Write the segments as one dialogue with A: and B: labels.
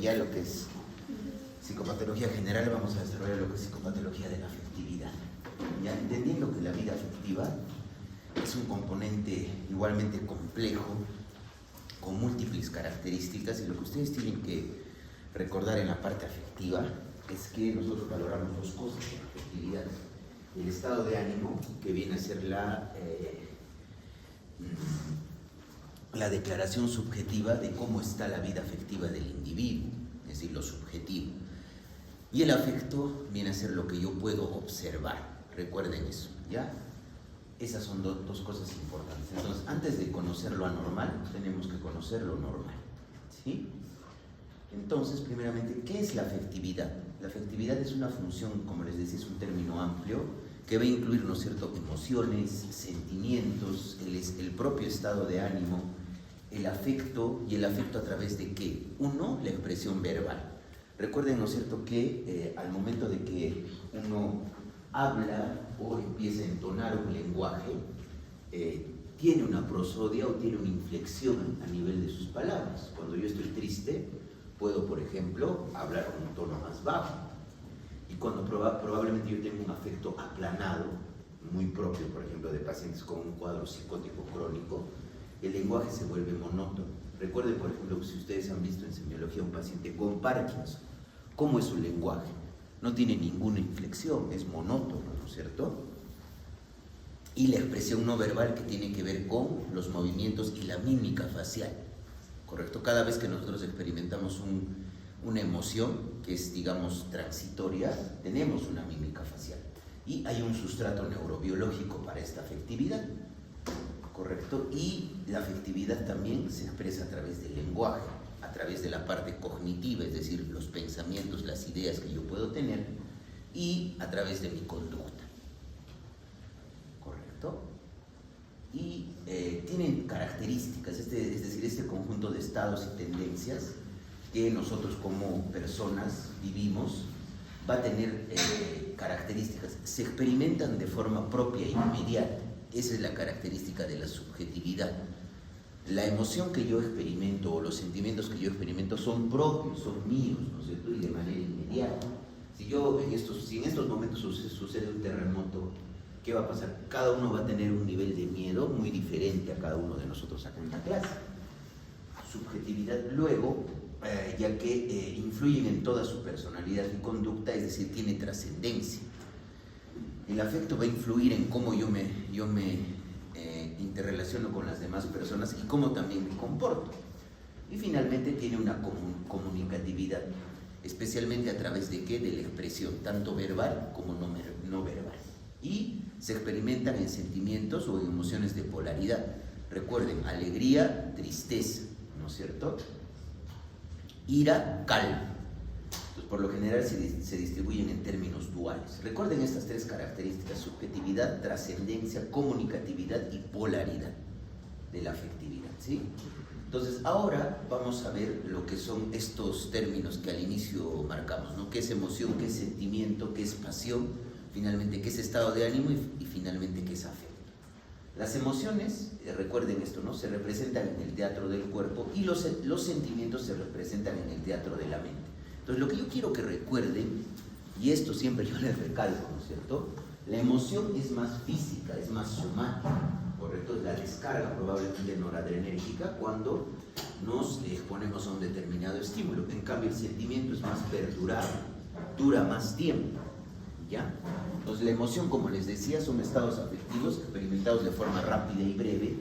A: ya lo que es psicopatología general, vamos a desarrollar lo que es psicopatología de la afectividad. Ya entendiendo que la vida afectiva es un componente igualmente complejo, con múltiples características, y lo que ustedes tienen que recordar en la parte afectiva es que nosotros valoramos dos cosas en la afectividad: el estado de ánimo, que viene a ser la declaración subjetiva de cómo está la vida afectiva del individuo, es decir, lo subjetivo, y el afecto viene a ser lo que yo puedo observar. Recuerden eso, ¿ya? Esas son dos cosas importantes. Entonces, antes de conocer lo anormal, tenemos que conocer lo normal, ¿sí? Entonces, primeramente, ¿qué es la afectividad? La afectividad es una función, como les decía, es un término amplio que va a incluir, ¿no es cierto?, emociones, sentimientos, el propio estado de ánimo, el afecto, y el afecto a través de ¿qué? Uno, la expresión verbal. Recuerden, ¿no es cierto?, que al momento de que uno habla o empieza a entonar un lenguaje, tiene una prosodia o tiene una inflexión a nivel de sus palabras. Cuando yo estoy triste, puedo, por ejemplo, hablar con un tono más bajo. Y cuando probablemente yo tengo un afecto aplanado, muy propio, por ejemplo, de pacientes con un cuadro psicótico crónico, el lenguaje se vuelve monótono. Recuerden, por ejemplo, que si ustedes han visto en semiología un paciente con Parkinson, ¿cómo es su lenguaje? No tiene ninguna inflexión, es monótono, ¿no es cierto? Y la expresión no verbal, que tiene que ver con los movimientos y la mímica facial, ¿correcto? Cada vez que nosotros experimentamos una emoción que es, digamos, transitoria, tenemos una mímica facial. Y hay un sustrato neurobiológico para esta afectividad, ¿correcto? Y la afectividad también se expresa a través del lenguaje, a través de la parte cognitiva, es decir, los pensamientos, las ideas que yo puedo tener, y a través de mi conducta, ¿correcto? Y tienen características, es decir, este conjunto de estados y tendencias que nosotros como personas vivimos, va a tener características, se experimentan de forma propia e inmediata. Esa es la característica de la subjetividad. La emoción que yo experimento o los sentimientos que yo experimento son propios, son míos, ¿no es cierto?, y de manera inmediata. Si en estos momentos sucede un terremoto, ¿qué va a pasar? Cada uno va a tener un nivel de miedo muy diferente a cada uno de nosotros acá en la clase. Subjetividad, luego, ya que influyen en toda su personalidad y conducta, es decir, tiene trascendencia. El afecto va a influir en cómo yo me interrelaciono con las demás personas y cómo también me comporto. Y finalmente tiene una comunicatividad, especialmente a través de ¿qué? De la expresión, tanto verbal como no verbal. Y se experimentan en sentimientos o en emociones de polaridad. Recuerden, alegría, tristeza, ¿no es cierto? Ira, calma. Pues por lo general se distribuyen en términos duales. Recuerden estas tres características: subjetividad, trascendencia, comunicatividad y polaridad de la afectividad, ¿sí? Entonces, ahora vamos a ver lo que son estos términos que al inicio marcamos, ¿no? ¿Qué es emoción? ¿Qué es sentimiento? ¿Qué es pasión? Finalmente, ¿qué es estado de ánimo? Y finalmente, ¿qué es afecto? Las emociones, recuerden esto, ¿no?, se representan en el teatro del cuerpo, y los sentimientos se representan en el teatro de la mente. Entonces, lo que yo quiero que recuerden, y esto siempre yo les recalco, ¿no es cierto?, la emoción es más física, es más somática, ¿correcto? Es la descarga probablemente noradrenérgica cuando nos exponemos a un determinado estímulo. En cambio, el sentimiento es más perdurable, dura más tiempo, ¿ya? Entonces, la emoción, como les decía, son estados afectivos experimentados de forma rápida y breve,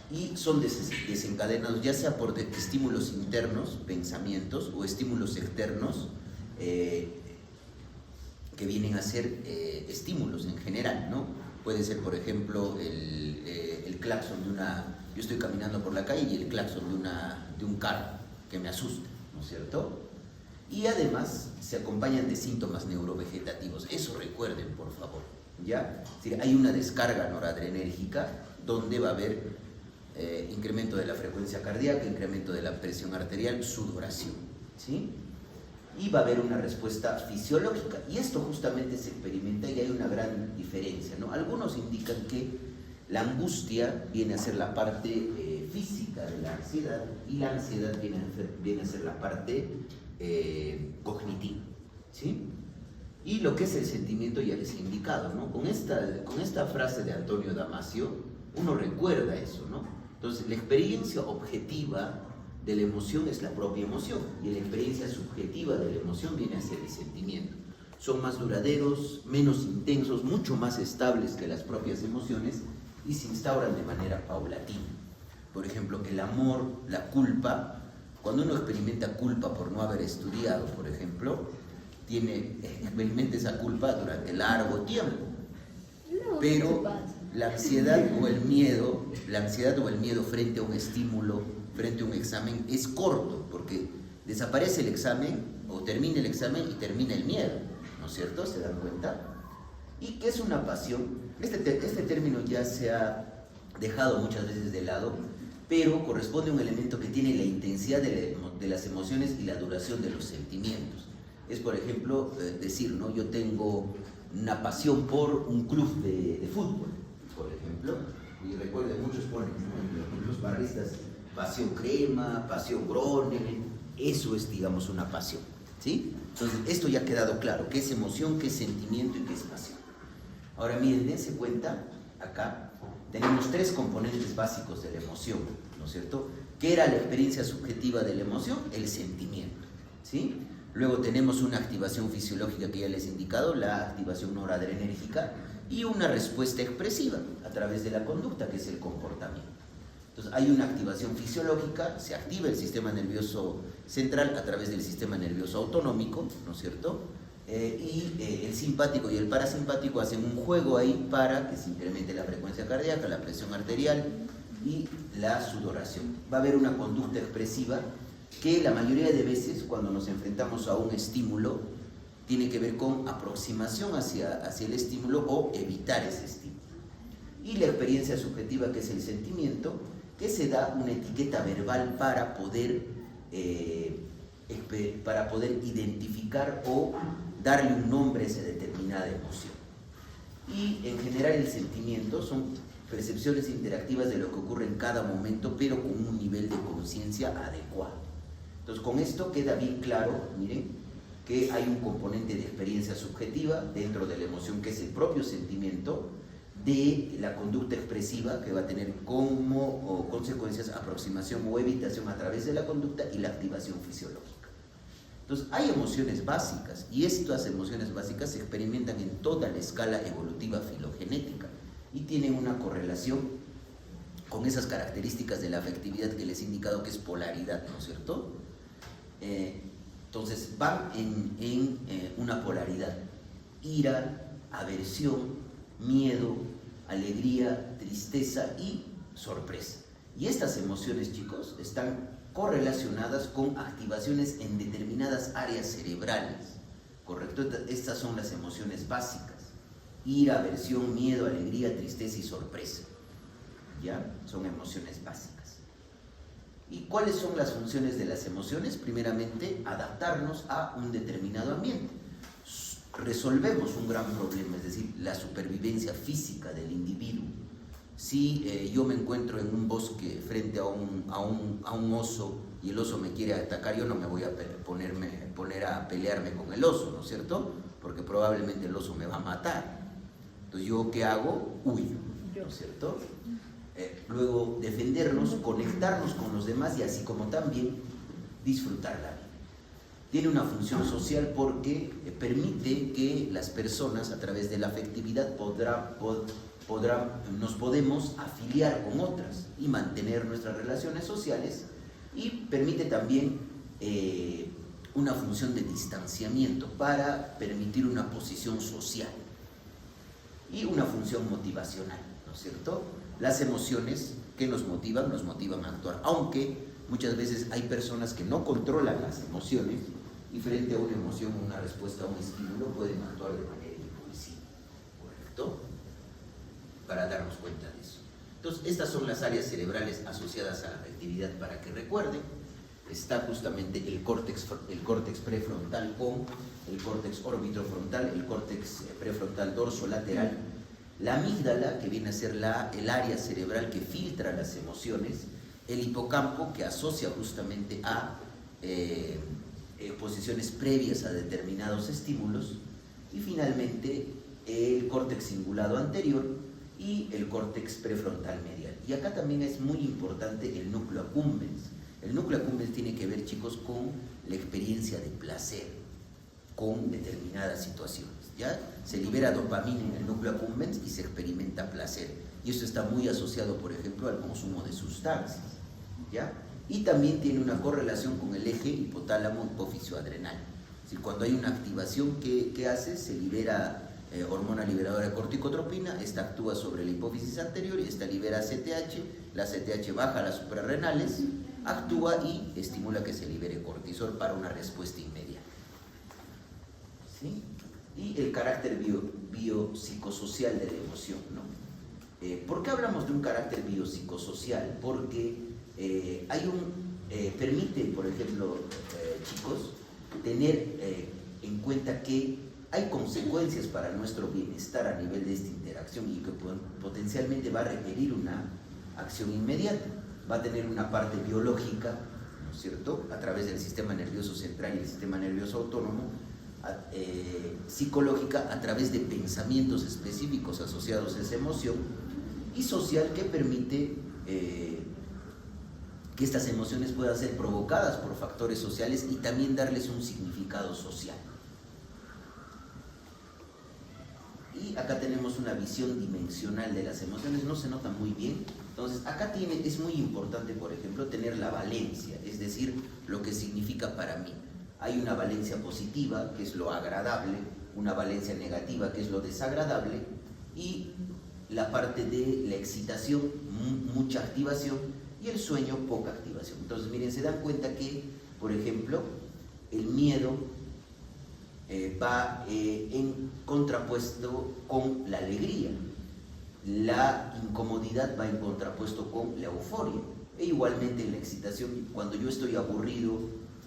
A: y son desencadenados ya sea por estímulos internos, pensamientos, o estímulos externos, que vienen a ser estímulos en general, ¿no? Puede ser, por ejemplo, el claxon yo estoy caminando por la calle y el claxon de un carro que me asusta, ¿no es cierto? Y además se acompañan de síntomas neurovegetativos. Eso recuerden, por favor, ¿ya? Es decir, hay una descarga noradrenérgica donde va a haber incremento de la frecuencia cardíaca, incremento de la presión arterial, sudoración, ¿sí? Y va a haber una respuesta fisiológica, y esto justamente se experimenta, y hay una gran diferencia, ¿no? Algunos indican que la angustia viene a ser la parte física de la ansiedad, y la ansiedad viene a ser la parte cognitiva, ¿sí? Y lo que es el sentimiento ya les he indicado, ¿no? Con esta frase de Antonio Damasio, uno recuerda eso, ¿no? Entonces, la experiencia objetiva de la emoción es la propia emoción, y la experiencia subjetiva de la emoción viene a ser el sentimiento. Son más duraderos, menos intensos, mucho más estables que las propias emociones, y se instauran de manera paulatina. Por ejemplo, el amor, la culpa, cuando uno experimenta culpa por no haber estudiado, por ejemplo, experimenta esa culpa durante largo tiempo. Pero la ansiedad o el miedo frente a un estímulo, frente a un examen, es corto, porque desaparece el examen, o termina el examen y termina el miedo, ¿no es cierto? ¿Se dan cuenta? ¿Y qué es una pasión? Este término ya se ha dejado muchas veces de lado, pero corresponde a un elemento que tiene la intensidad de las emociones y la duración de los sentimientos. Es, por ejemplo, decir, ¿no? Yo tengo una pasión por un club de fútbol, por ejemplo, y recuerden, muchos ponen, ¿no? Los barristas, pasión crema, pasión Groningen, eso es, digamos, una pasión, ¿sí? Entonces, esto ya ha quedado claro, qué es emoción, qué es sentimiento y qué es pasión. Ahora miren, dense cuenta, acá tenemos tres componentes básicos de la emoción, ¿no es cierto? ¿Qué era la experiencia subjetiva de la emoción? El sentimiento, ¿sí? Luego tenemos una activación fisiológica que ya les he indicado, la activación noradrenérgica, y una respuesta expresiva a través de la conducta, que es el comportamiento. Entonces hay una activación fisiológica, se activa el sistema nervioso central a través del sistema nervioso autonómico, ¿no es cierto? El simpático y el parasimpático hacen un juego ahí para que se incremente la frecuencia cardíaca, la presión arterial y la sudoración. Va a haber una conducta expresiva que la mayoría de veces, cuando nos enfrentamos a un estímulo, tiene que ver con aproximación hacia el estímulo o evitar ese estímulo. Y la experiencia subjetiva, que es el sentimiento, que se da una etiqueta verbal para poder identificar o darle un nombre a esa determinada emoción. Y en general el sentimiento son percepciones interactivas de lo que ocurre en cada momento, pero con un nivel de conciencia adecuado. Entonces, con esto queda bien claro, miren, que hay un componente de experiencia subjetiva dentro de la emoción, que es el propio sentimiento, de la conducta expresiva, que va a tener como consecuencias aproximación o evitación a través de la conducta, y la activación fisiológica. Entonces, hay emociones básicas, y estas emociones básicas se experimentan en toda la escala evolutiva filogenética y tienen una correlación con esas características de la afectividad que les he indicado, que es polaridad, ¿no es cierto? Entonces, van en una polaridad: ira, aversión, miedo, alegría, tristeza y sorpresa. Y estas emociones, chicos, están correlacionadas con activaciones en determinadas áreas cerebrales, ¿correcto? Estas son las emociones básicas: ira, aversión, miedo, alegría, tristeza y sorpresa. ¿Ya? Son emociones básicas. ¿Y cuáles son las funciones de las emociones? Primeramente, adaptarnos a un determinado ambiente. Resolvemos un gran problema, es decir, la supervivencia física del individuo. Si yo me encuentro en un bosque frente a un oso y el oso me quiere atacar, yo no me voy a poner a pelearme con el oso, ¿no es cierto? Porque probablemente el oso me va a matar. Entonces, ¿yo qué hago? Huyo, ¿no es cierto? Luego, defendernos, conectarnos con los demás y así como también disfrutar la vida. Tiene una función social porque permite que las personas, a través de la afectividad, nos podemos afiliar con otras y mantener nuestras relaciones sociales, y permite también una función de distanciamiento para permitir una posición social y una función motivacional, ¿no es cierto? Las emociones que nos motivan a actuar, aunque muchas veces hay personas que no controlan las emociones y frente a una emoción, una respuesta a un estímulo, pueden actuar de manera impulsiva, ¿correcto? Para darnos cuenta de eso. Entonces, estas son las áreas cerebrales asociadas a la afectividad, para que recuerden. Está justamente el córtex prefrontal con el córtex orbitofrontal, el córtex prefrontal dorsolateral, la amígdala, que viene a ser el área cerebral que filtra las emociones, el hipocampo, que asocia justamente a posiciones previas a determinados estímulos, y finalmente el córtex cingulado anterior y el córtex prefrontal medial. Y acá también es muy importante el núcleo accumbens. El núcleo accumbens tiene que ver, chicos, con la experiencia de placer con determinadas situaciones, ¿ya? Se libera dopamina en el núcleo accumbens y se experimenta placer. Y esto está muy asociado, por ejemplo, al consumo de sustancias, ¿ya? Y también tiene una correlación con el eje hipotálamo hipófisis adrenal. Es decir, cuando hay una activación, ¿qué hace? Se libera hormona liberadora de corticotropina, esta actúa sobre la hipófisis anterior y esta libera ACTH, la ACTH baja a las suprarrenales, actúa y estimula que se libere cortisol para una respuesta inmediata. ¿Sí? Y el carácter biopsicosocial de la emoción, ¿no? ¿Por qué hablamos de un carácter biopsicosocial? Porque permite, por ejemplo, chicos, tener en cuenta que hay consecuencias para nuestro bienestar a nivel de esta interacción y que potencialmente va a requerir una acción inmediata. Va a tener una parte biológica, ¿no es cierto?, a través del sistema nervioso central y el sistema nervioso autónomo, psicológica a través de pensamientos específicos asociados a esa emoción, y social, que permite que estas emociones puedan ser provocadas por factores sociales y también darles un significado social. Y acá tenemos una visión dimensional de las emociones, no se nota muy bien. Entonces, acá es muy importante, por ejemplo, tener la valencia, es decir, lo que significa para mí. Hay una valencia positiva, que es lo agradable, una valencia negativa, que es lo desagradable, y la parte de la excitación, mucha activación, y el sueño, poca activación. Entonces, miren, se dan cuenta que, por ejemplo, el miedo va en contrapuesto con la alegría, la incomodidad va en contrapuesto con la euforia, e igualmente la excitación. Cuando yo estoy aburrido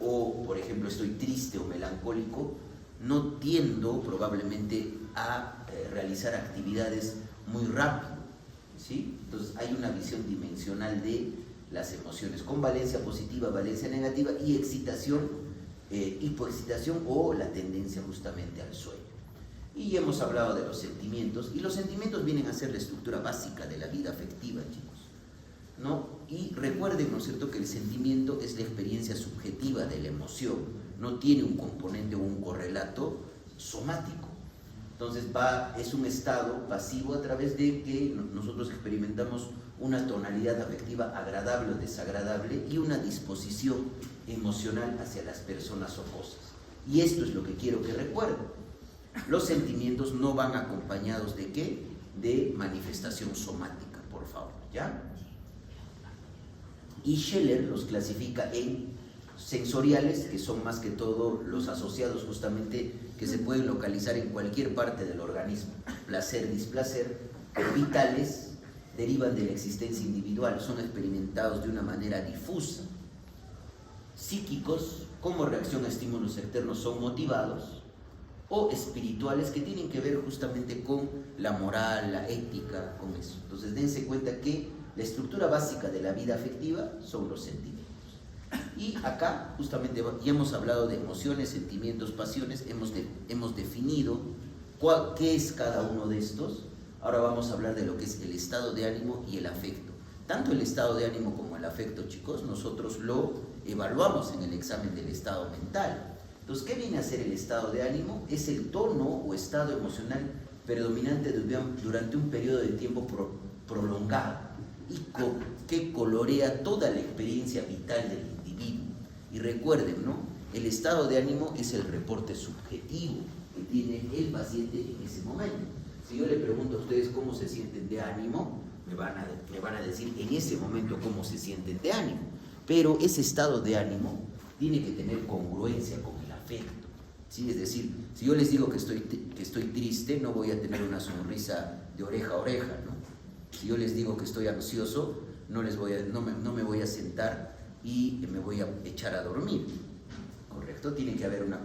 A: o, por ejemplo, estoy triste o melancólico, no tiendo probablemente a realizar actividades muy rápido, ¿sí? Entonces hay una visión dimensional de las emociones con valencia positiva, valencia negativa y excitación, hipoexcitación o la tendencia justamente al sueño. Y hemos hablado de los sentimientos, y los sentimientos vienen a ser la estructura básica de la vida afectiva, chicos, ¿no? Y recuerden, ¿no es cierto?, que el sentimiento es la experiencia subjetiva de la emoción, no tiene un componente o un correlato somático. Entonces es un estado pasivo a través de que nosotros experimentamos una tonalidad afectiva agradable o desagradable y una disposición emocional hacia las personas o cosas. Y esto es lo que quiero que recuerden. Los sentimientos no van acompañados ¿de qué? De manifestación somática, por favor, ¿ya? Y Scheller los clasifica en sensoriales, que son más que todo los asociados justamente, que se pueden localizar en cualquier parte del organismo, placer, displacer. Vitales, derivan de la existencia individual, son experimentados de una manera difusa. Psíquicos, como reacción a estímulos externos, son motivados. O espirituales, que tienen que ver justamente con la moral, la ética, con eso. Entonces dense cuenta que la estructura básica de la vida afectiva son los sentimientos. Y acá justamente ya hemos hablado de emociones, sentimientos, pasiones, hemos definido qué es cada uno de estos. Ahora vamos a hablar de lo que es el estado de ánimo y el afecto. Tanto el estado de ánimo como el afecto, chicos, nosotros lo evaluamos en el examen del estado mental. Entonces, ¿qué viene a ser el estado de ánimo? Es el tono o estado emocional predominante durante un periodo de tiempo prolongado y que colorea toda la experiencia vital del individuo. Y recuerden, ¿no? El estado de ánimo es el reporte subjetivo que tiene el paciente en ese momento. Si yo le pregunto a ustedes cómo se sienten de ánimo, me van a decir en ese momento cómo se sienten de ánimo. Pero ese estado de ánimo tiene que tener congruencia con el afecto, ¿sí? Es decir, si yo les digo que estoy triste, no voy a tener una sonrisa de oreja a oreja, ¿no? Si yo les digo que estoy ansioso, no me voy a sentar y me voy a echar a dormir, ¿correcto? Tiene que haber una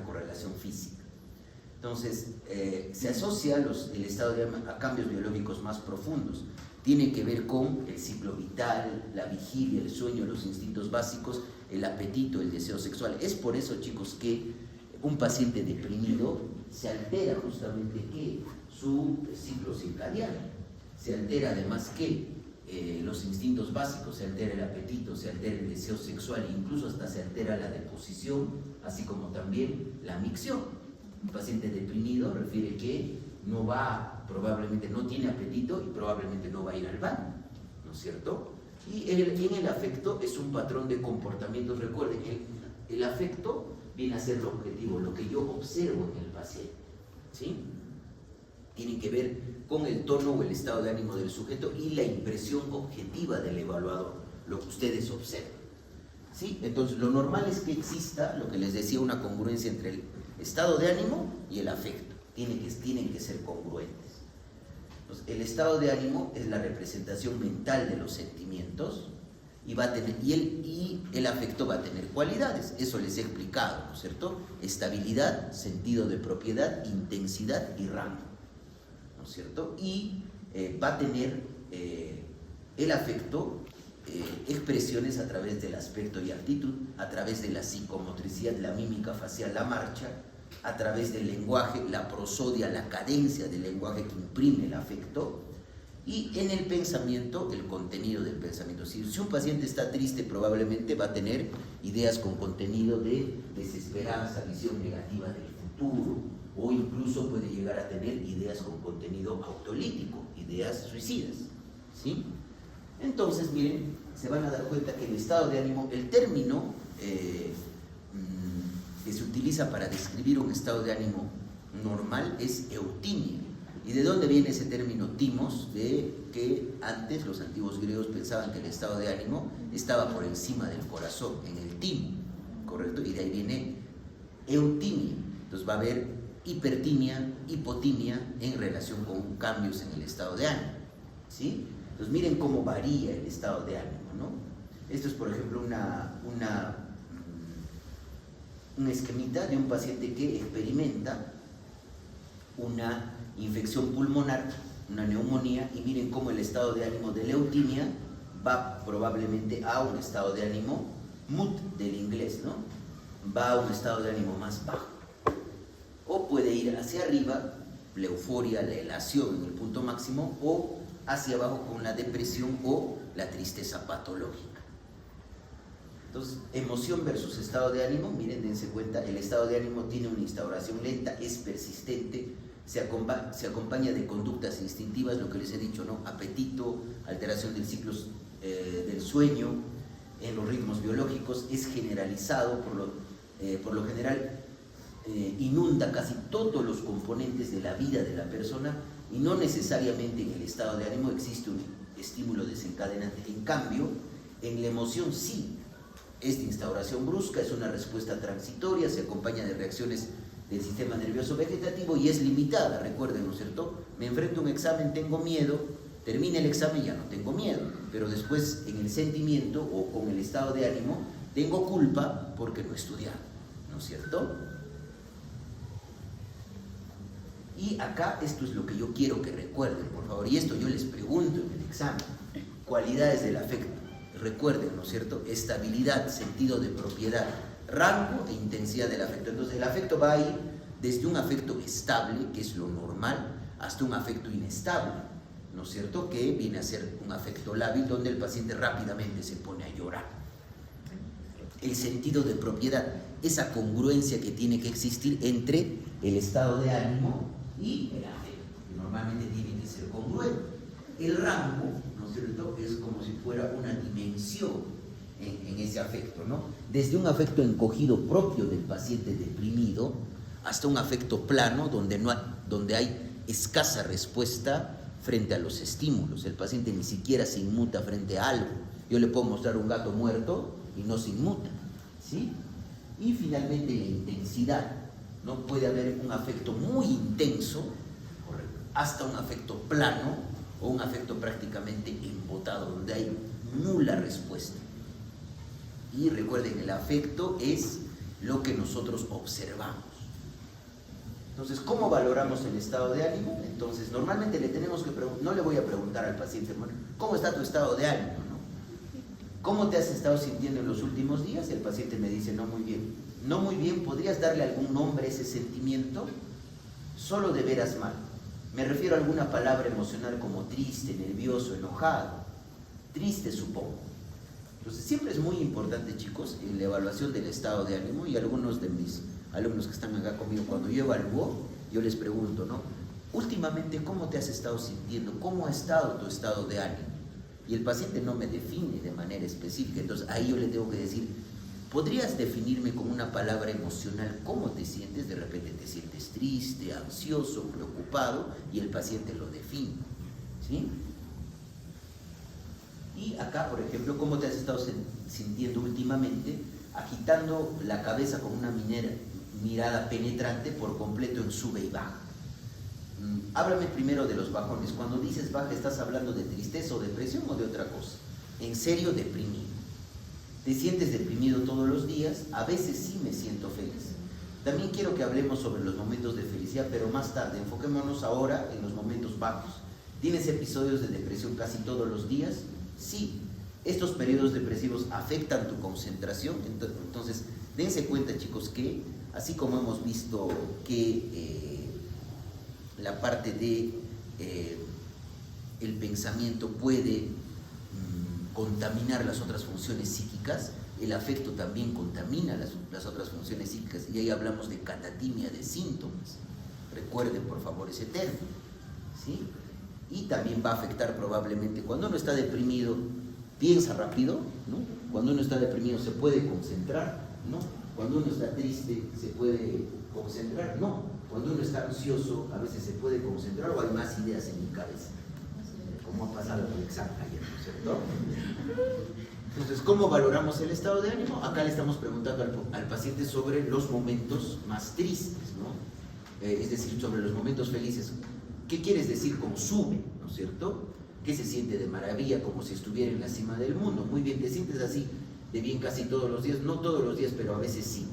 A: correlación física. Entonces, se asocia el estado de ánimo a cambios biológicos más profundos. tiene que ver con el ciclo vital, la vigilia, el sueño, los instintos básicos, el apetito, el deseo sexual. Es por eso, chicos, que un paciente deprimido se altera justamente que su ciclo circadiano, se altera además que los instintos básicos, se altera el apetito, se altera el deseo sexual, incluso hasta se altera la deposición, así como también la micción. Un paciente deprimido refiere que no va, probablemente no tiene apetito y probablemente no va a ir al baño, ¿no es cierto? Y en el afecto es un patrón de comportamientos. Recuerden, el afecto viene a ser lo objetivo, lo que yo observo en el paciente, ¿sí? Tiene que ver con el tono o el estado de ánimo del sujeto y la impresión objetiva del evaluador, lo que ustedes observan, ¿sí? Entonces, lo normal es que exista, lo que les decía, una congruencia entre el estado de ánimo y el afecto. Tienen que ser congruentes. Entonces, el estado de ánimo es la representación mental de los sentimientos y el afecto va a tener cualidades. Eso les he explicado, ¿no es cierto? Estabilidad, sentido de propiedad, intensidad y rango, ¿no es cierto? Y va a tener el afecto expresiones a través del aspecto y actitud, a través de la psicomotricidad, la mímica facial, la marcha, a través del lenguaje, la prosodia, la cadencia del lenguaje que imprime el afecto, y en el pensamiento, el contenido del pensamiento. Si un paciente está triste, probablemente va a tener ideas con contenido de desesperanza, visión negativa del futuro, o incluso puede llegar a tener ideas con contenido autolítico, ideas suicidas, ¿sí? Entonces, miren, se van a dar cuenta que el estado de ánimo, el término que se utiliza para describir un estado de ánimo normal es eutimia. ¿Y de dónde viene ese término timos? De que antes los antiguos griegos pensaban que el estado de ánimo estaba por encima del corazón, en el timo, ¿correcto? Y de ahí viene eutimia. Entonces va a haber hipertimia, hipotimia en relación con cambios en el estado de ánimo, ¿sí? Entonces miren cómo varía el estado de ánimo, ¿no? Esto es, por ejemplo, un esquemita de un paciente que experimenta una infección pulmonar, una neumonía, y miren cómo el estado de ánimo de leutimia va probablemente a un estado de ánimo mood del inglés, ¿no? Va a un estado de ánimo más bajo. O puede ir hacia arriba, la euforia, la elación en el punto máximo, o hacia abajo con la depresión o la tristeza patológica. Entonces, emoción versus estado de ánimo, miren, dense cuenta, el estado de ánimo tiene una instauración lenta, es persistente, se acompaña de conductas instintivas, lo que les he dicho, ¿no? Apetito, alteración del ciclo del sueño, en los ritmos biológicos, es generalizado, por lo general inunda casi todos los componentes de la vida de la persona, y no necesariamente en el estado de ánimo existe un estímulo desencadenante. En cambio, en la emoción sí, es de instauración brusca, es una respuesta transitoria, se acompaña de reacciones del sistema nervioso vegetativo y es limitada. Recuerden, ¿no es cierto? Me enfrento a un examen, tengo miedo, termina el examen, ya no tengo miedo, pero después en el sentimiento o con el estado de ánimo tengo culpa porque no he estudiado, ¿no es cierto? Y acá esto es lo que yo quiero que recuerden, por favor, y esto yo les pregunto en el examen: cualidades del afecto. Recuerden, ¿no es cierto? Estabilidad, sentido de propiedad, rango e intensidad del afecto. Entonces el afecto va a ir desde un afecto estable, que es lo normal, hasta un afecto inestable, ¿no es cierto? Que viene a ser un afecto lábil, donde el paciente rápidamente se pone a llorar. El sentido de propiedad, esa congruencia que tiene que existir entre el estado de ánimo y el afecto, que normalmente tiene que ser congruente. El rango, ¿no es cierto?, es como si fuera una dimensión en ese afecto, ¿no? Desde un afecto encogido propio del paciente deprimido hasta un afecto plano donde hay escasa respuesta frente a los estímulos. El paciente ni siquiera se inmuta frente a algo. Yo le puedo mostrar un gato muerto y no se inmuta, ¿sí? Y finalmente la intensidad. No puede haber un afecto muy intenso hasta un afecto plano o un afecto prácticamente embotado, donde hay nula respuesta. Y recuerden, el afecto es lo que nosotros observamos. Entonces, ¿cómo valoramos el estado de ánimo? Entonces, normalmente le tenemos que no le voy a preguntar al paciente, bueno, ¿cómo está tu estado de ánimo? ¿No? ¿Cómo te has estado sintiendo en los últimos días? Y el paciente me dice, no muy bien. No muy bien, ¿podrías darle algún nombre a ese sentimiento? Solo de veras mal. Me refiero a alguna palabra emocional como triste, nervioso, enojado. Triste, supongo. Entonces, siempre es muy importante, chicos, en la evaluación del estado de ánimo, y algunos de mis alumnos que están acá conmigo, cuando yo evalúo, yo les pregunto, ¿no? Últimamente, ¿cómo te has estado sintiendo? ¿Cómo ha estado tu estado de ánimo? Y el paciente no me define de manera específica, entonces ahí yo le tengo que decir, ¿podrías definirme con una palabra emocional cómo te sientes? De repente te sientes triste, ansioso, preocupado, y el paciente lo define, ¿sí? Y acá, por ejemplo, ¿cómo te has estado sintiendo últimamente? Agitando la cabeza con una mirada penetrante por completo en sube y baja. Háblame primero de los bajones. Cuando dices baja, ¿estás hablando de tristeza o depresión o de otra cosa? En serio, deprimido. ¿Te sientes deprimido todos los días? A veces sí me siento feliz. También quiero que hablemos sobre los momentos de felicidad, pero más tarde. Enfoquémonos ahora en los momentos bajos. ¿Tienes episodios de depresión casi todos los días? Sí. ¿Estos periodos depresivos afectan tu concentración? Entonces, dense cuenta, chicos, que así como hemos visto que la parte de el pensamiento puede contaminar las otras funciones psíquicas, el afecto también contamina las otras funciones psíquicas, y ahí hablamos de catatimia, de síntomas. Recuerden, por favor, ese término, ¿sí? Y también va a afectar probablemente, cuando uno está deprimido, piensa rápido, ¿no? Cuando uno está deprimido se puede concentrar, ¿no? Cuando uno está triste se puede concentrar, no. Cuando uno está ansioso a veces se puede concentrar o hay más ideas en mi cabeza, como ha pasado con el examen ayer, ¿no es cierto? Entonces, ¿cómo valoramos el estado de ánimo? Acá le estamos preguntando al paciente sobre los momentos más tristes, ¿no? Es decir, sobre los momentos felices. ¿Qué quieres decir con sube, ¿no es cierto? ¿Qué se siente de maravilla, como si estuviera en la cima del mundo? Muy bien, ¿te sientes así de bien casi todos los días? No todos los días, pero a veces sí.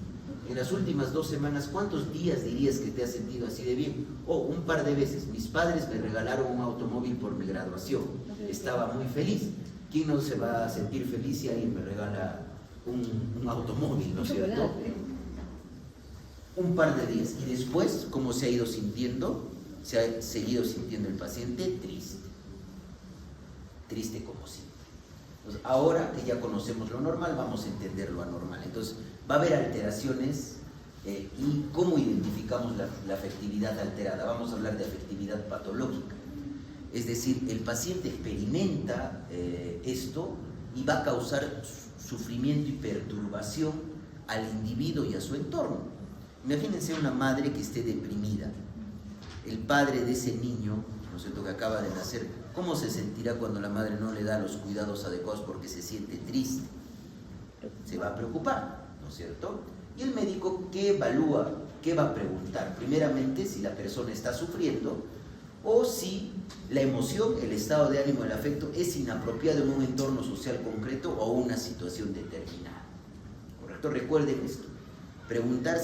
A: En las últimas 2 semanas, ¿cuántos días dirías que te has sentido así de bien? Un par de veces. Mis padres me regalaron un automóvil por mi graduación. Estaba muy feliz. ¿Quién no se va a sentir feliz si alguien me regala un automóvil, ¿no es cierto? Un par de días. Y después, ¿cómo se ha ido sintiendo? Se ha seguido sintiendo el paciente triste. Triste como siempre. Entonces, ahora que ya conocemos lo normal, vamos a entender lo anormal. Entonces, va a haber alteraciones y cómo identificamos la afectividad alterada. Vamos a hablar de afectividad patológica. Es decir, el paciente experimenta esto y va a causar sufrimiento y perturbación al individuo y a su entorno. Imagínense una madre que esté deprimida. El padre de ese niño, ¿no es cierto?, que acaba de nacer, ¿cómo se sentirá cuando la madre no le da los cuidados adecuados porque se siente triste? Se va a preocupar, ¿no es cierto? Y el médico, ¿qué evalúa? ¿Qué va a preguntar? Primeramente, si la persona está sufriendo o si la emoción, el estado de ánimo, el afecto es inapropiado en un entorno social concreto o una situación determinada. ¿Correcto? Recuerden esto. Preguntar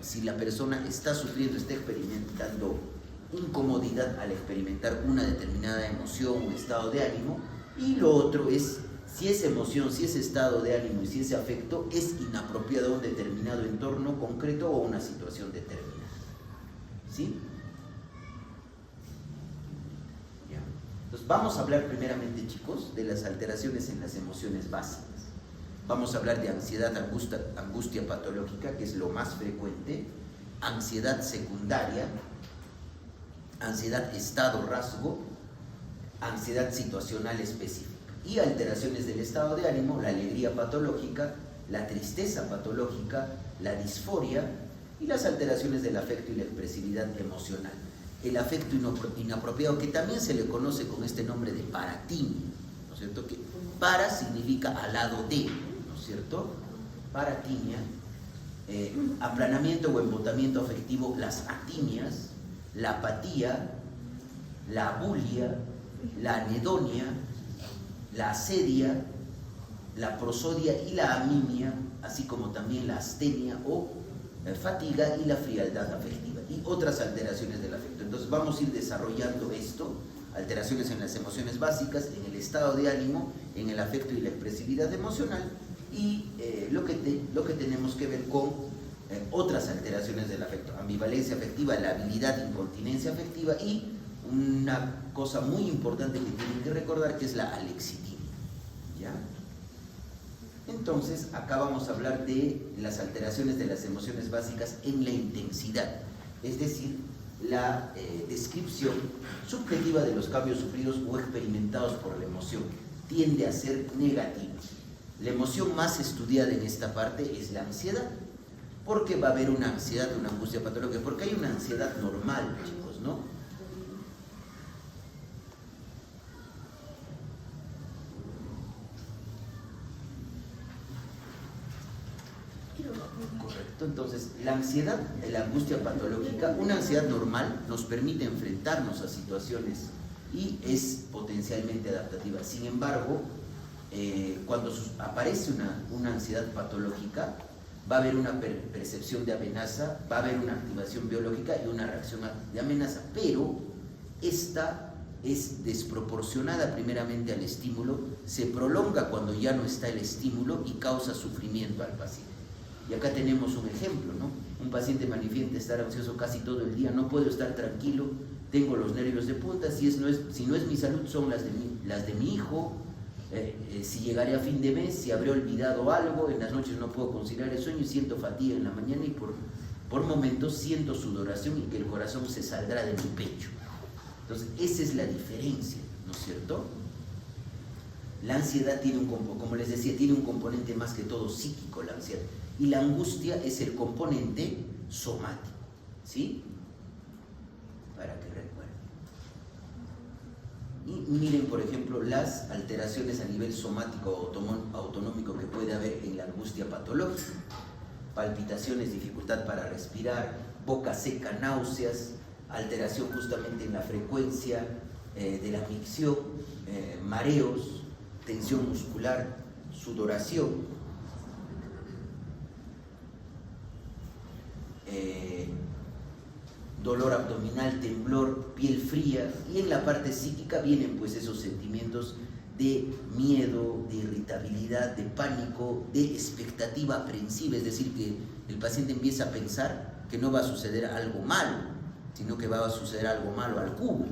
A: si la persona está sufriendo, está experimentando incomodidad al experimentar una determinada emoción o estado de ánimo, y lo otro es si esa emoción, si ese estado de ánimo y si ese afecto es inapropiado a un determinado entorno concreto o una situación determinada. ¿Sí? Ya. Entonces vamos a hablar primeramente, chicos, de las alteraciones en las emociones básicas. Vamos a hablar de ansiedad, angustia patológica, que es lo más frecuente, ansiedad secundaria, ansiedad estado rasgo, ansiedad situacional específica, y alteraciones del estado de ánimo, la alegría patológica, la tristeza patológica, la disforia y las alteraciones del afecto y la expresividad emocional. El afecto inapropiado, que también se le conoce con este nombre de paratimia, ¿no es cierto? Que para significa al lado de, ¿no es cierto? Paratimia, aplanamiento o embotamiento afectivo, las atimias, la apatía, la abulia, la anedonia, la asedia, la prosodia y la amimia, así como también la astenia o fatiga y la frialdad afectiva. y otras alteraciones del afecto. Entonces vamos a ir desarrollando esto, alteraciones en las emociones básicas, en el estado de ánimo, en el afecto y la expresividad emocional, y lo que tenemos que ver con otras alteraciones del afecto, ambivalencia afectiva, la habilidad de incontinencia afectiva y una cosa muy importante que tienen que recordar, que es la alexitimia, ¿ya? Entonces, acá vamos a hablar de las alteraciones de las emociones básicas en la intensidad, es decir, la descripción subjetiva de los cambios sufridos o experimentados por la emoción tiende a ser negativa. La emoción más estudiada en esta parte es la ansiedad, porque va a haber una ansiedad, una angustia patológica, porque hay una ansiedad normal, chicos, ¿no? Correcto, entonces la ansiedad, la angustia patológica, una ansiedad normal nos permite enfrentarnos a situaciones y es potencialmente adaptativa. Sin embargo, cuando aparece una ansiedad patológica, va a haber una percepción de amenaza, va a haber una activación biológica y una reacción de amenaza, pero esta es desproporcionada primeramente al estímulo, se prolonga cuando ya no está el estímulo y causa sufrimiento al paciente. Y acá tenemos un ejemplo, ¿no? Un paciente manifiesta estar ansioso casi todo el día, no puedo estar tranquilo, tengo los nervios de punta, si no es mi salud, son las de mi hijo, si llegaré a fin de mes, si habré olvidado algo, en las noches no puedo conciliar el sueño y siento fatiga en la mañana y por momentos siento sudoración y que el corazón se saldrá de mi pecho. Entonces, esa es la diferencia, ¿no es cierto? La ansiedad tiene como les decía, tiene un componente más que todo psíquico, la ansiedad. Y la angustia es el componente somático, ¿sí? Para que recuerden. Y miren, por ejemplo, las alteraciones a nivel somático o autonómico que puede haber en la angustia patológica. Palpitaciones, dificultad para respirar, boca seca, náuseas, alteración justamente en la frecuencia de la micción, mareos, tensión muscular, sudoración, dolor abdominal, temblor, piel fría, y en la parte psíquica vienen pues esos sentimientos de miedo, de irritabilidad, de pánico, de expectativa aprensiva, es decir, que el paciente empieza a pensar que no va a suceder algo malo, sino que va a suceder algo malo al cubo,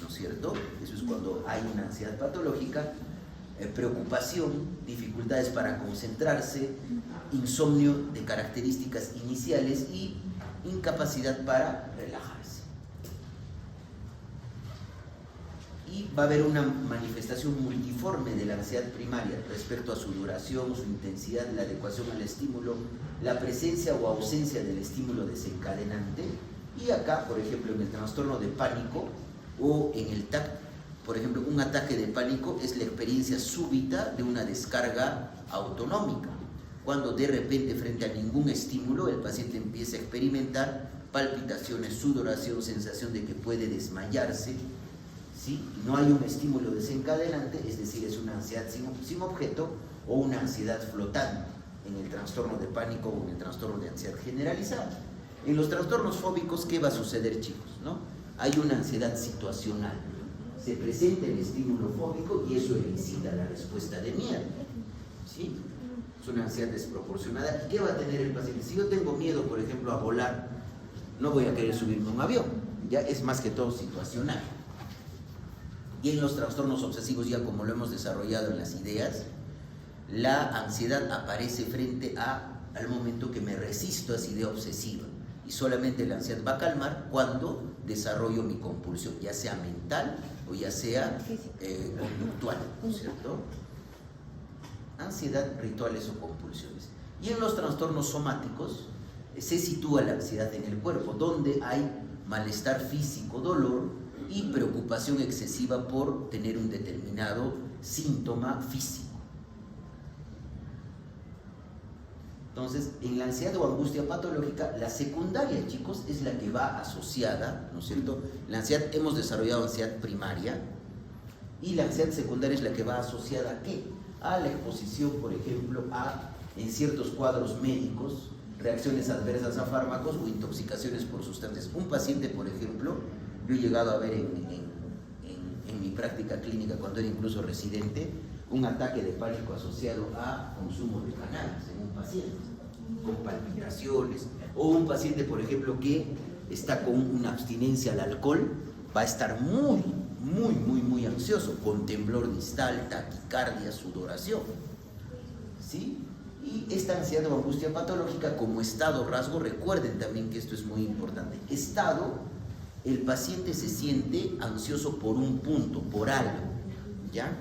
A: ¿no es cierto? Eso es cuando hay una ansiedad patológica, preocupación, dificultades para concentrarse, insomnio de características iniciales y incapacidad para relajarse. Y va a haber una manifestación multiforme de la ansiedad primaria respecto a su duración, su intensidad, la adecuación al estímulo, la presencia o ausencia del estímulo desencadenante. Y acá, por ejemplo, en el trastorno de pánico o en el TAC, por ejemplo, un ataque de pánico es la experiencia súbita de una descarga autonómica, cuando de repente frente a ningún estímulo el paciente empieza a experimentar palpitaciones, sudoración, sensación de que puede desmayarse, ¿sí? No hay un estímulo desencadenante, es decir, es una ansiedad sin objeto o una ansiedad flotante en el trastorno de pánico o en el trastorno de ansiedad generalizada. En los trastornos fóbicos, ¿qué va a suceder, chicos? ¿No? Hay una ansiedad situacional. Se presenta el estímulo fóbico y eso elicita la respuesta de miedo, ¿sí? Es una ansiedad desproporcionada. ¿Y qué va a tener el paciente? Si yo tengo miedo, por ejemplo, a volar, no voy a querer subirme a un avión. Ya es más que todo situacional. Y en los trastornos obsesivos, ya como lo hemos desarrollado en las ideas, la ansiedad aparece frente al momento que me resisto a esa idea obsesiva. Y solamente la ansiedad va a calmar cuando desarrollo mi compulsión, ya sea mental o ya sea conductual, ¿no es cierto? Ansiedad, rituales o compulsiones. Y en los trastornos somáticos se sitúa la ansiedad en el cuerpo, donde hay malestar físico, dolor y preocupación excesiva por tener un determinado síntoma físico. Entonces, en la ansiedad o angustia patológica, la secundaria, chicos, es la que va asociada, ¿no es cierto? La ansiedad, hemos desarrollado ansiedad primaria, y la ansiedad secundaria es la que va asociada ¿a qué? A la exposición, por ejemplo, en ciertos cuadros médicos, reacciones adversas a fármacos o intoxicaciones por sustancias. Un paciente, por ejemplo, yo he llegado a ver en mi práctica clínica, cuando era incluso residente, un ataque de pánico asociado a consumo de cannabis en un paciente, con palpitaciones, o un paciente, por ejemplo, que está con una abstinencia al alcohol, va a estar muy ansioso, con temblor distal, taquicardia, sudoración, ¿sí? Y esta ansiedad o angustia patológica como estado rasgo, recuerden también que esto es muy importante. Estado, el paciente se siente ansioso por un punto, por algo, ¿ya?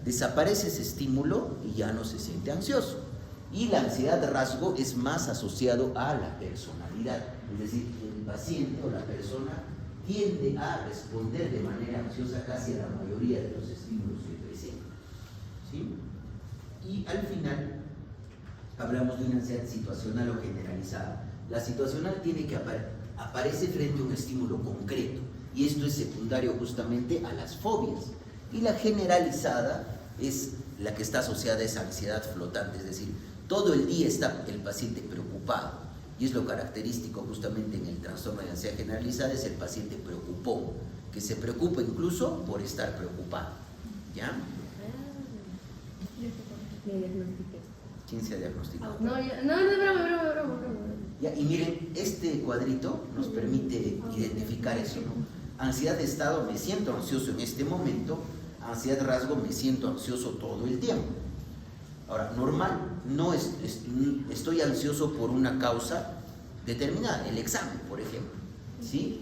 A: Desaparece ese estímulo y ya no se siente ansioso. Y la ansiedad rasgo es más asociado a la personalidad, es decir, el paciente o la persona tiende a responder de manera ansiosa casi a la mayoría de los estímulos que presenta, ¿sí? Y al final hablamos de una ansiedad situacional o generalizada. La situacional tiene que aparece frente a un estímulo concreto, y esto es secundario justamente a las fobias. Y la generalizada es la que está asociada a esa ansiedad flotante, es decir, todo el día está el paciente preocupado, y es lo característico justamente en el trastorno de ansiedad generalizada, es el paciente preocupón, que se preocupa incluso por estar preocupado, ¿ya? ¿Quién se ha diagnosticado?
B: No, broma.
A: Ya, y miren, este cuadrito nos permite identificar eso, ¿no? Ansiedad de estado, me siento ansioso en este momento. Ansiedad rasgo, me siento ansioso todo el tiempo. Ahora, normal, no estoy ansioso por una causa determinada, el examen, por ejemplo, ¿sí?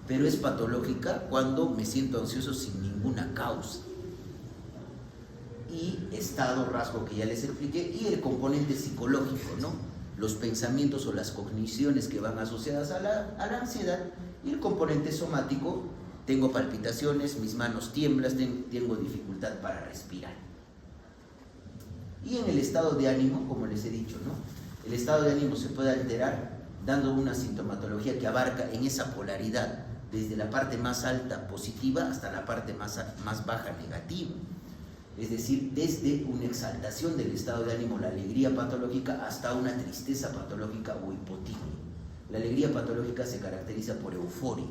A: Pero es patológica cuando me siento ansioso sin ninguna causa. Y estado rasgo que ya les expliqué, y el componente psicológico, ¿no? Los pensamientos o las cogniciones que van asociadas a la ansiedad, y el componente somático, tengo palpitaciones, mis manos tiemblan, tengo dificultad para respirar. Y en el estado de ánimo, como les he dicho, ¿no? El estado de ánimo se puede alterar dando una sintomatología que abarca en esa polaridad, desde la parte más alta positiva hasta la parte más baja negativa. Es decir, desde una exaltación del estado de ánimo, la alegría patológica, hasta una tristeza patológica o hipotimia. La alegría patológica se caracteriza por euforia,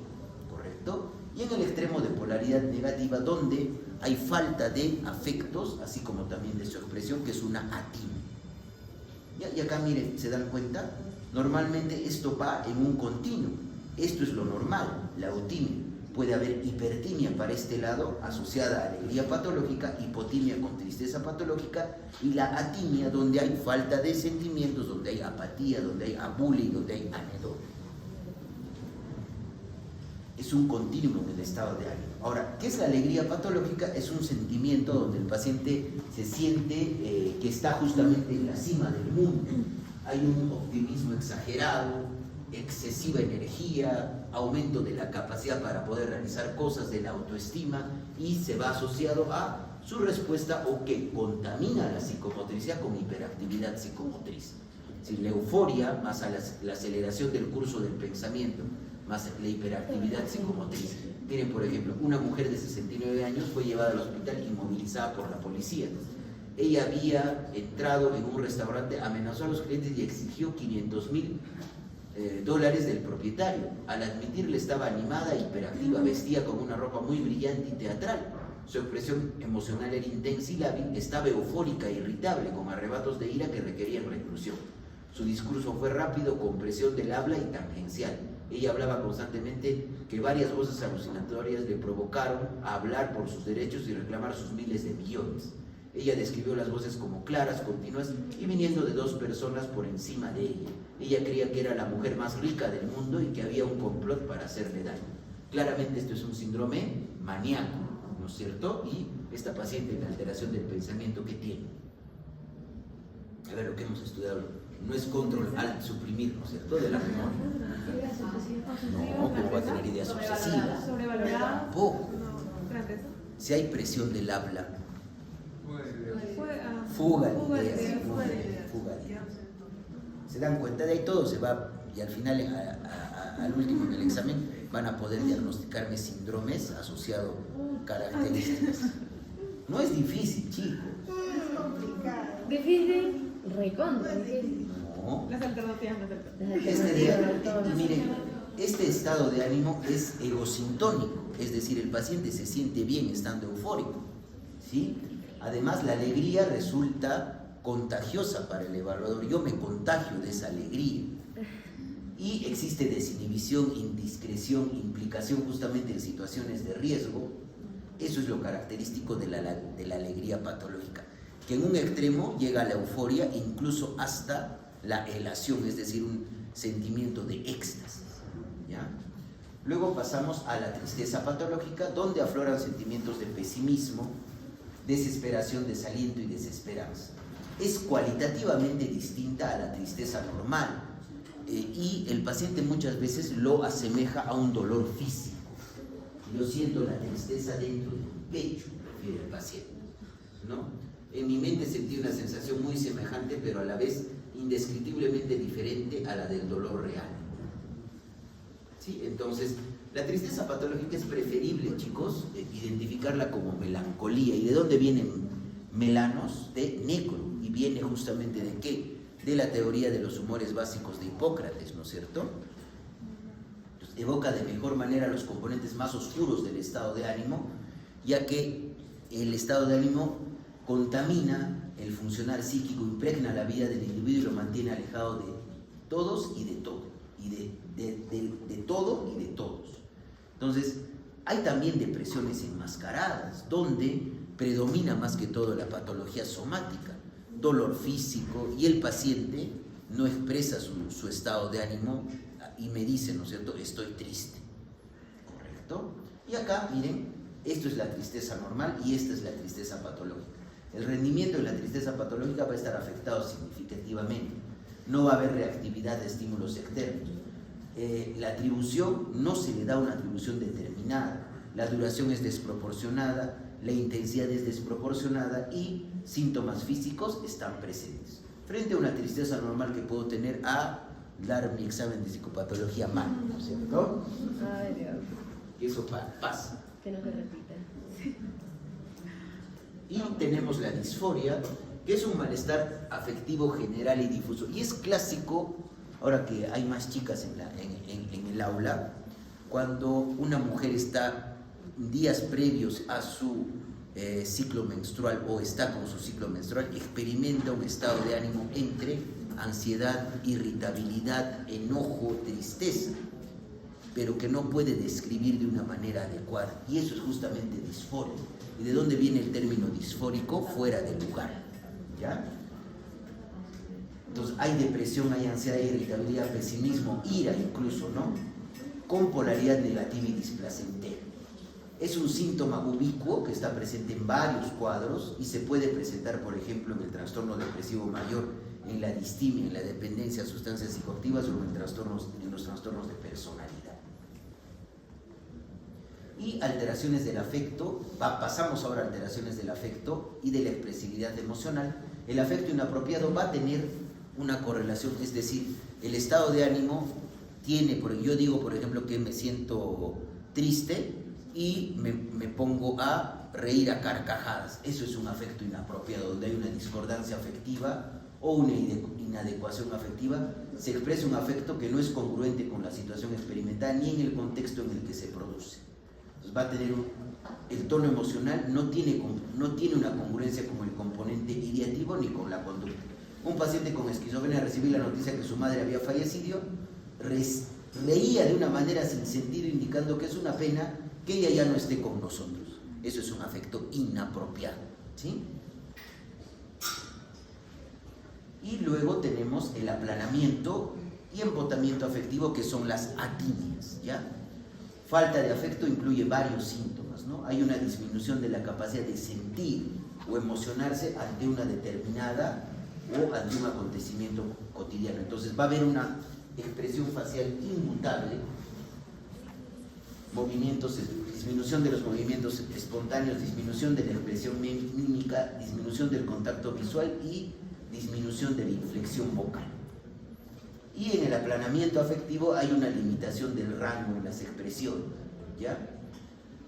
A: ¿correcto? Y en el extremo de polaridad negativa, donde hay falta de afectos, así como también de su expresión, que es una atimia. Y acá, miren, ¿se dan cuenta? Normalmente esto va en un continuo. Esto es lo normal, la eutimia. Puede haber hipertimia para este lado, asociada a alegría patológica, hipotimia con tristeza patológica, y la atimia, donde hay falta de sentimientos, donde hay apatía, donde hay abulia, donde hay anedonia. Es un continuum en el estado de ánimo. Ahora, ¿qué es la alegría patológica? Es un sentimiento donde el paciente se siente que está justamente en la cima del mundo. Hay un optimismo exagerado, excesiva energía, aumento de la capacidad para poder realizar cosas, de la autoestima, y se va asociado a su respuesta o que contamina la psicomotricidad con hiperactividad psicomotriz. Si la euforia más a la aceleración del curso del pensamiento más la hiperactividad psicomotriz. Miren, por ejemplo, una mujer de 69 años fue llevada al hospital inmovilizada por la policía. Ella había entrado en un restaurante, amenazó a los clientes y exigió $500,000 del propietario. Al admitirle estaba animada, hiperactiva, vestía con una ropa muy brillante y teatral. Su expresión emocional era intensa y lábil, estaba eufórica e irritable, con arrebatos de ira que requerían reclusión. Su discurso fue rápido, con presión del habla y tangencial. Ella hablaba constantemente que varias voces alucinatorias le provocaron a hablar por sus derechos y reclamar sus miles de millones. Ella describió las voces como claras, continuas y viniendo de dos personas por encima de ella. Ella creía que era la mujer más rica del mundo y que había un complot para hacerle daño. Claramente esto es un síndrome maníaco, ¿no es cierto? Y esta paciente en alteración del pensamiento que tiene. A ver, lo que hemos estudiado no es control, al suprimir, ¿no es cierto?, de la memoria. No, pues va a tener ideas obsesivas. Tampoco. Si hay presión del habla, fuga de ideas. Se dan cuenta, de ahí todo se va, y al final, al último en el examen, van a poder diagnosticarme síndromes asociados características. No es difícil, chicos.
B: Difícil, recontra difícil.
A: No, No.
C: Las alternativas.
A: Miren, este estado de ánimo es egosintónico, es decir, el paciente se siente bien estando eufórico, ¿sí? Además, la alegría resulta contagiosa para el evaluador. Yo me contagio de esa alegría. Y existe desinhibición, indiscreción, implicación justamente en situaciones de riesgo. Eso es lo característico de la alegría patológica, que en un extremo llega a la euforia, incluso hasta la elación, es decir, un sentimiento de éxtasis, ¿ya? Luego pasamos a la tristeza patológica, donde afloran sentimientos de pesimismo, desesperación, desaliento y desesperanza. Es cualitativamente distinta a la tristeza normal, y el paciente muchas veces lo asemeja a un dolor físico. Yo siento la tristeza dentro del pecho, refiere el paciente, ¿no? En mi mente sentí una sensación muy semejante, pero a la vez indescriptiblemente diferente a la del dolor real. ¿Sí? Entonces, la tristeza patológica es preferible, chicos, identificarla como melancolía. ¿Y de dónde vienen melanos? De necro. ¿Y viene justamente de qué? De la teoría de los humores básicos de Hipócrates, ¿no es cierto? Entonces, evoca de mejor manera los componentes más oscuros del estado de ánimo, ya que el estado de ánimo contamina el funcionar psíquico, impregna la vida del individuo y lo mantiene alejado de todos y de todo, y de todo y de todos. Entonces, hay también depresiones enmascaradas, donde predomina más que todo la patología somática, dolor físico, y el paciente no expresa su estado de ánimo y me dice, ¿no es cierto?, estoy triste. ¿Correcto? Y acá, miren, esto es la tristeza normal y esta es la tristeza patológica. El rendimiento de la tristeza patológica va a estar afectado significativamente. No va a haber reactividad de estímulos externos. La atribución no se le da una atribución determinada. La duración es desproporcionada, la intensidad es desproporcionada y síntomas físicos están presentes. Frente a una tristeza normal que puedo tener a dar mi examen de psicopatología mal, ¿no es cierto?
B: Ay, Dios.
A: Y eso pasa.
B: Que no se repita.
A: Y tenemos la disforia, que es un malestar afectivo general y difuso. Y es clásico, ahora que hay más chicas en el aula, cuando una mujer está días previos a su ciclo menstrual o está con su ciclo menstrual, experimenta un estado de ánimo entre ansiedad, irritabilidad, enojo, tristeza, pero que no puede describir de una manera adecuada. Y eso es justamente disforia. ¿Y de dónde viene el término disfórico? Fuera de lugar, ¿ya? Entonces hay depresión, hay ansiedad, irritabilidad, pesimismo, ira incluso, ¿no? Con polaridad negativa y displacentera. Es un síntoma ubicuo que está presente en varios cuadros y se puede presentar, por ejemplo, en el trastorno depresivo mayor, en la distimia, en la dependencia a sustancias psicoactivas o en los trastornos de personalidad. Y alteraciones del afecto, pasamos ahora a alteraciones del afecto y de la expresividad emocional. El afecto inapropiado va a tener una correlación, es decir, el estado de ánimo tiene, yo digo por ejemplo que me siento triste y me pongo a reír a carcajadas. Eso es un afecto inapropiado, donde hay una discordancia afectiva o una inadecuación afectiva. Se expresa un afecto que no es congruente con la situación experimentada ni en el contexto en el que se produce. Entonces va a tener el tono emocional no tiene una congruencia con el componente ideativo ni con la conducta. Un paciente con esquizofrenia recibió la noticia que su madre había fallecido, reía de una manera sin sentido, indicando que es una pena que ella ya no esté con nosotros. Eso es un afecto inapropiado, ¿sí? Y luego tenemos el aplanamiento y embotamiento afectivo, que son las atinias, ¿ya? Falta de afecto incluye varios síntomas, ¿no? Hay una disminución de la capacidad de sentir o emocionarse ante una determinada o ante un acontecimiento cotidiano. Entonces va a haber una expresión facial inmutable, disminución de los movimientos espontáneos, disminución de la expresión mímica, disminución del contacto visual y disminución de la inflexión vocal. Y en el aplanamiento afectivo hay una limitación del rango en las expresiones, ¿ya?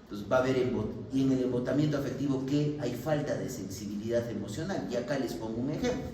A: Entonces va a haber, y en el embotamiento afectivo, que hay falta de sensibilidad emocional. Y acá les pongo un ejemplo.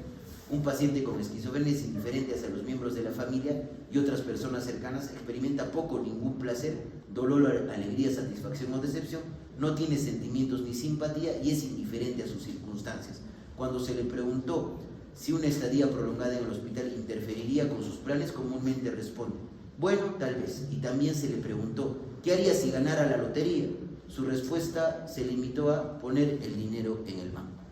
A: Un paciente con esquizofrenia es indiferente hacia los miembros de la familia y otras personas cercanas, experimenta poco o ningún placer, dolor, alegría, satisfacción o decepción, no tiene sentimientos ni simpatía y es indiferente a sus circunstancias. Cuando se le preguntó si una estadía prolongada en el hospital interferiría con sus planes, comúnmente responde: bueno, tal vez. Y también se le preguntó: ¿qué haría si ganara la lotería? Su respuesta se limitó a poner el dinero en el banco.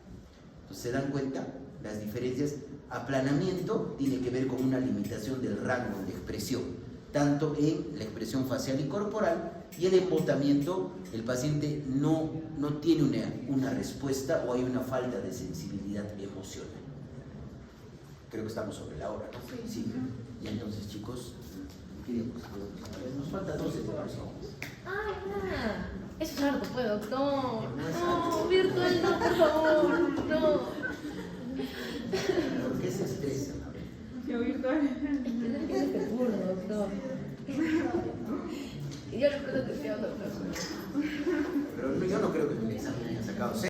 A: Entonces, ¿se dan cuenta? Las diferencias. Aplanamiento tiene que ver con una limitación del rango de expresión, tanto en la expresión facial y corporal, y el embotamiento, el paciente no tiene una respuesta o hay una falta de sensibilidad emocional. Creo que estamos sobre la hora, ¿no? Sí. Y entonces, chicos, nos falta 12 personas.
B: Ay, nada. Eso es harto, pues, doctor. No, virtual no, por favor. No.
A: ¿Por qué se estresan?
C: Yo virtual.
B: Es que turno, doctor. Y yo le pregunto que sea doctor.
A: Pero yo no creo que en el examen haya sacado 0.